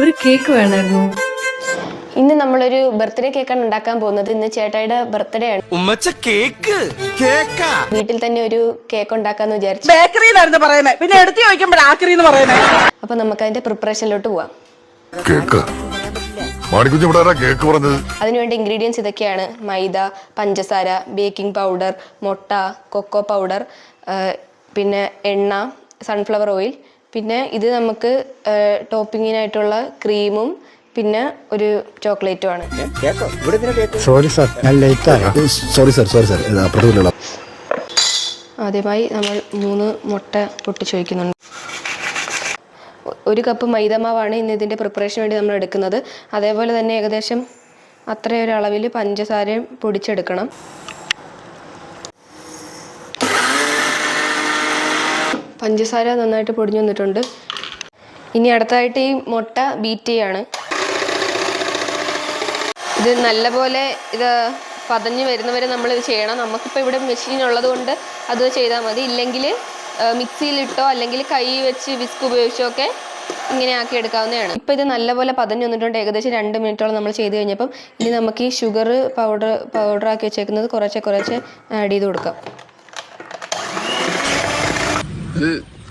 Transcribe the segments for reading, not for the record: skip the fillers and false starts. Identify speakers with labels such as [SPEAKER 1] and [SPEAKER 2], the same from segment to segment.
[SPEAKER 1] ഒരു കേക്ക് വേണമായിരുന്നു.
[SPEAKER 2] ഇന്ന് നമ്മളൊരു ബർത്ത്ഡേ കേക്കാണ് ഉണ്ടാക്കാൻ പോകുന്നത്. ഇന്ന് ചേട്ടായിയുടെ ബർത്ത്ഡേ ആണ്. വീട്ടിൽ തന്നെ ഒരു കേക്ക് ഉണ്ടാക്കാന്ന് വിചാരിച്ചു.
[SPEAKER 3] ബേക്കറിയിലായിരുന്നു പറയുന്നത്, പിന്നെ എടുത്തു ചോദിക്കുമ്പോൾ ആക്രി എന്ന് പറയുന്നത്.
[SPEAKER 2] അപ്പൊ നമുക്ക് അതിന്റെ പ്രിപ്പറേഷനിലോട്ട് പോവാം. അതിനുവേണ്ട ഇൻഗ്രീഡിയൻസ് ഇതൊക്കെയാണ്: മൈദ, പഞ്ചസാര, ബേക്കിംഗ് പൗഡർ, മുട്ട, കൊക്കോ പൗഡർ, പിന്നെ എണ്ണ, സൺഫ്ലവർ ഓയിൽ, പിന്നെ ഇത് നമുക്ക് ടോപ്പിങ്ങിനായിട്ടുള്ള ക്രീമും പിന്നെ ഒരു ചോക്ലേറ്റും ആണ്. ആദ്യമായി നമ്മൾ 3 മുട്ട പൊട്ടിച്ചൊഴിക്കുന്നുണ്ട്. 1 കപ്പ് മൈദമാവാണ് ഇന്ന് ഇതിൻ്റെ പ്രിപ്പറേഷന് വേണ്ടി നമ്മൾ എടുക്കുന്നത്. അതേപോലെ തന്നെ ഏകദേശം അത്രയൊരു അളവിൽ പഞ്ചസാരയും പൊടിച്ചെടുക്കണം. പഞ്ചസാര നന്നായിട്ട് പൊടിഞ്ഞു വന്നിട്ടുണ്ട്. ഇനി അടുത്തതായിട്ട് ഈ മുട്ട ബീറ്റ് ചെയ്യാണ്. ഇത് നല്ലപോലെ പതഞ്ഞ് വരുന്നവരെ നമ്മൾ ഇത് ചെയ്യണം. നമുക്കിപ്പോൾ ഇവിടെ മെഷീൻ ഉള്ളത് കൊണ്ട് അത് ചെയ്താൽ മതി. ഇല്ലെങ്കിൽ മിക്സിയിലിട്ടോ അല്ലെങ്കിൽ കൈ വെച്ച് വിസ്ക് ഉപയോഗിച്ചോ ഒക്കെ ഇങ്ങനെ ആക്കി എടുക്കാവുന്നതാണ്. ഇപ്പോൾ ഇത് നല്ലപോലെ പതഞ്ഞ് വന്നിട്ടുണ്ട്. ഏകദേശം 2 മിനിറ്റോളം നമ്മൾ ചെയ്ത് കഴിഞ്ഞപ്പം ഇനി നമുക്ക് ഈ ഷുഗർ പൗഡറാക്കി വെച്ചേക്കുന്നത് കുറച്ച് ആഡ് ചെയ്ത് കൊടുക്കാം.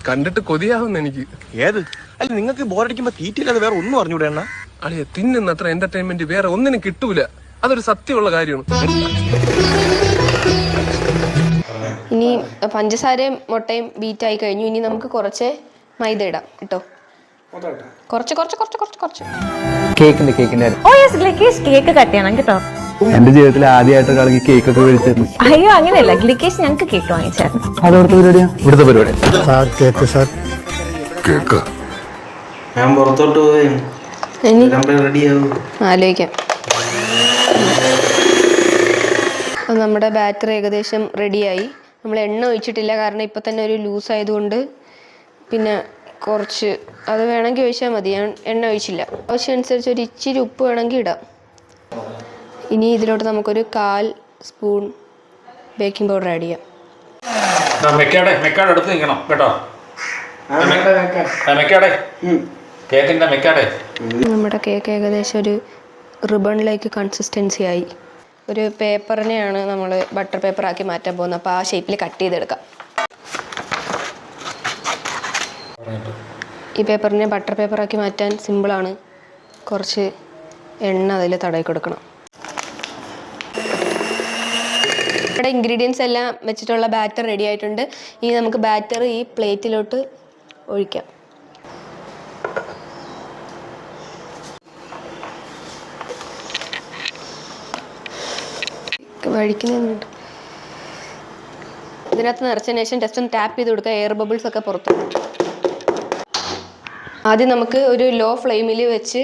[SPEAKER 4] കണ്ടിട്ട് കൊതിയാവുന്ന എനിക്ക്.
[SPEAKER 5] ഏത് അല്ല, നിങ്ങൾക്ക് ബോറടിക്കുമ്പോ തീറ്റില്ലാതെ വേറെ ഒന്നും അറിഞ്ഞൂടെ അണ്ണാ?
[SPEAKER 4] അളിയ തിന്നുന്ന അത്ര എന്റർടൈൻമെന്റ് വേറെ ഒന്നിനും കിട്ടൂല. അതൊരു സത്യമുള്ള കാര്യമാണ്.
[SPEAKER 2] ഇനി പഞ്ചസാരയും മുട്ടയും ബീറ്റായി കഴിഞ്ഞു. ഇനി നമുക്ക് കുറച്ച് മൈദ ഇടാം കേട്ടോ. കുറച്ച്
[SPEAKER 6] കേക്ക് കട്ട് ചെയ്യണം കേട്ടോ.
[SPEAKER 7] എന്റെ ജീവിതത്തിൽ ആദ്യമായിട്ടൊരാൾക്ക് കേക്ക് ഒക്കെ മേടിച്ചു.
[SPEAKER 6] അയ്യോ അങ്ങനെയല്ല, ഗ്ലിക്കേഷ് ഞങ്ങൾക്ക് കേക്ക് വാങ്ങിച്ചായിരുന്നു.
[SPEAKER 7] അതവിടുത്തെ പരിപാടിയാ? ഇവിടുത്തെ പരിപാടി.
[SPEAKER 5] ഞാൻ പുറത്തോട്ട് പോയി
[SPEAKER 2] ആലോചിക്കാം. നമ്മുടെ ബാറ്റർ ഏകദേശം റെഡിയായി. നമ്മൾ എണ്ണ ഒഴിച്ചിട്ടില്ല, കാരണം ഇപ്പം തന്നെ ഒരു ലൂസ് ആയതുകൊണ്ട്. പിന്നെ കുറച്ച് അത് വേണമെങ്കിൽ ഒഴിച്ചാൽ മതി, ഞാൻ എണ്ണ ഒഴിച്ചില്ല. ആവശ്യമനുസരിച്ച് ഒരു ഇച്ചിരി ഉപ്പ് വേണമെങ്കിൽ ഇടാം. ഇനി ഇതിലോട്ട് നമുക്കൊരു 1/4 സ്പൂൺ ബേക്കിംഗ് പൗഡർ ആഡ് ചെയ്യാം.
[SPEAKER 8] മെക്കാടെ അടുത്ത് നിൽക്കണം കേട്ടോ.
[SPEAKER 2] നമ്മുടെ കേക്ക് ഏകദേശം ഒരു റിബണിലേക്ക് കൺസിസ്റ്റൻസി ആയി. ഒരു പേപ്പറിനെയാണ് നമ്മൾ ബട്ടർ പേപ്പറാക്കി മാറ്റാൻ പോകുന്നത്. അപ്പോൾ ആ ഷേപ്പിൽ കട്ട് ചെയ്തെടുക്കാം. ഈ പേപ്പറിനെ ബട്ടർ പേപ്പറാക്കി മാറ്റാൻ സിമ്പിളാണ്. കുറച്ച് എണ്ണ അതിൽ തടവി കൊടുക്കണം. നമ്മുടെ ഇൻഗ്രീഡിയൻസ് എല്ലാം വെച്ചിട്ടുള്ള ബാറ്റർ റെഡി ആയിട്ടുണ്ട്. ഇനി നമുക്ക് ബാറ്റർ ഈ പ്ലേറ്റിലോട്ട് ഒഴിക്കാം. വഴിക്കുന്നുണ്ട്. ഇതിനകത്ത് നിറച്ചതിന് ശേഷം ജസ്റ്റ് ഒന്ന് ടാപ്പ് ചെയ്ത് കൊടുക്കുക. എയർ ബബിൾസ് ഒക്കെ പുറത്തു. ആദ്യം നമുക്ക് ഒരു ലോ ഫ്ലെയിമിൽ വെച്ച്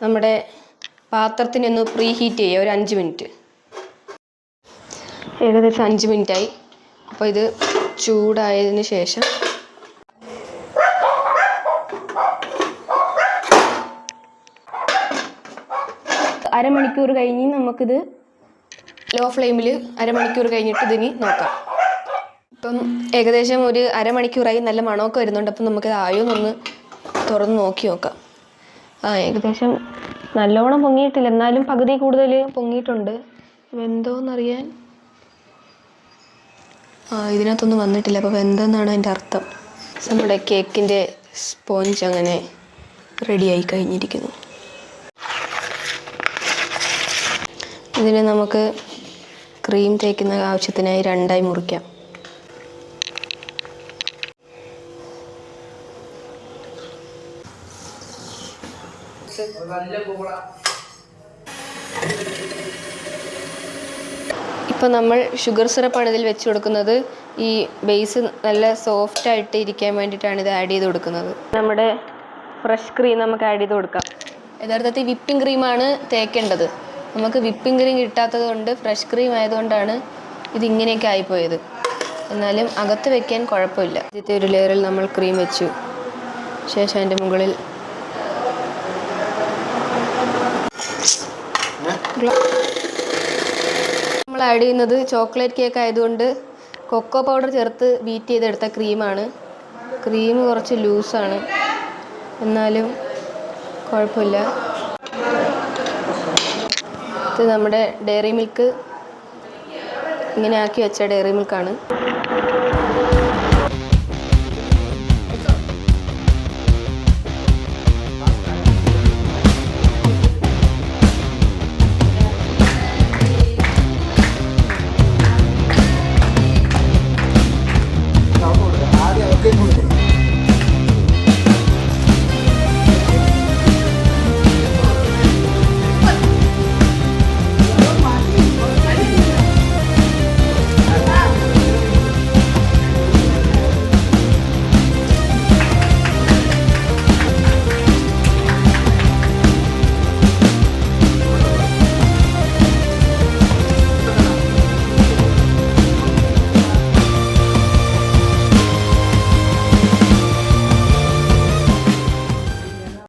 [SPEAKER 2] നമ്മുടെ പാത്രത്തിനെ ഒന്ന് പ്രീ ഹീറ്റ് ചെയ്യുക. ഒരു 5 മിനിറ്റ്. ഏകദേശം 5 മിനിറ്റായി. അപ്പോൾ ഇത് ചൂടായതിന് ശേഷം അരമണിക്കൂർ കഴിഞ്ഞ് നമുക്കിത് ലോ ഫ്ലെയിമിൽ അരമണിക്കൂർ കഴിഞ്ഞിട്ട് ഇതിന് നോക്കാം. ഇപ്പം ഏകദേശം ഒരു അരമണിക്കൂറായി. നല്ല മണമൊക്കെ വരുന്നുണ്ട്. അപ്പം നമുക്കിത് ആയോന്നൊന്ന് തുറന്ന് നോക്കാം. ഏകദേശം നല്ലോണം പൊങ്ങിയിട്ടില്ല, എന്നാലും പകുതി കൂടുതൽ പൊങ്ങിയിട്ടുണ്ട്. വെന്തോന്നറിയാൻ ഇതിനകത്തൊന്നും വന്നിട്ടില്ല. അപ്പോൾ വെന്തെന്നാണ് അതിൻ്റെ അർത്ഥം. നമ്മുടെ കേക്കിൻ്റെ സ്പോഞ്ച് അങ്ങനെ റെഡിയായി കഴിഞ്ഞിരിക്കുന്നു. ഇതിന് നമുക്ക് ക്രീം തേക്കുന്ന ആവശ്യത്തിനായി 2ആയി മുറിക്കാം. ഇപ്പം നമ്മൾ ഷുഗർ സിറപ്പാണ് ഇതിൽ വെച്ച് കൊടുക്കുന്നത്. ഈ ബേസ് നല്ല സോഫ്റ്റായിട്ട് ഇരിക്കാൻ വേണ്ടിയിട്ടാണ് ഇത് ആഡ് ചെയ്ത് കൊടുക്കുന്നത്. നമ്മുടെ ഫ്രഷ് ക്രീം നമുക്ക് ആഡ് ചെയ്ത് കൊടുക്കാം. യഥാർത്ഥത്തിൽ വിപ്പിംഗ് ക്രീമാണ് തേക്കേണ്ടത്. നമുക്ക് വിപ്പിംഗ് ക്രീം കിട്ടാത്തത് കൊണ്ട് ഫ്രഷ് ക്രീം ആയതുകൊണ്ടാണ് ഇതിങ്ങനെയൊക്കെ ആയിപ്പോയത്. എന്നാലും അകത്ത് വെക്കാൻ കുഴപ്പമില്ല. ആദ്യത്തെ ഒരു ലെയറിൽ നമ്മൾ ക്രീം വെച്ചു. ശേഷം അതിൻ്റെ മുകളിൽ നമ്മൾ ആഡ് ചെയ്യുന്നത് ചോക്ലേറ്റ് കേക്ക് ആയതുകൊണ്ട് കൊക്കോ പൗഡർ ചേർത്ത് ബീറ്റ് ചെയ്തെടുത്ത ക്രീമാണ്. ക്രീം കുറച്ച് ലൂസാണ്, എന്നാലും കുഴപ്പമില്ല. ഇത് നമ്മുടെ ഡയറി മിൽക്ക് ഇങ്ങനെ ആക്കി വെച്ച ഡയറി മിൽക്കാണ്.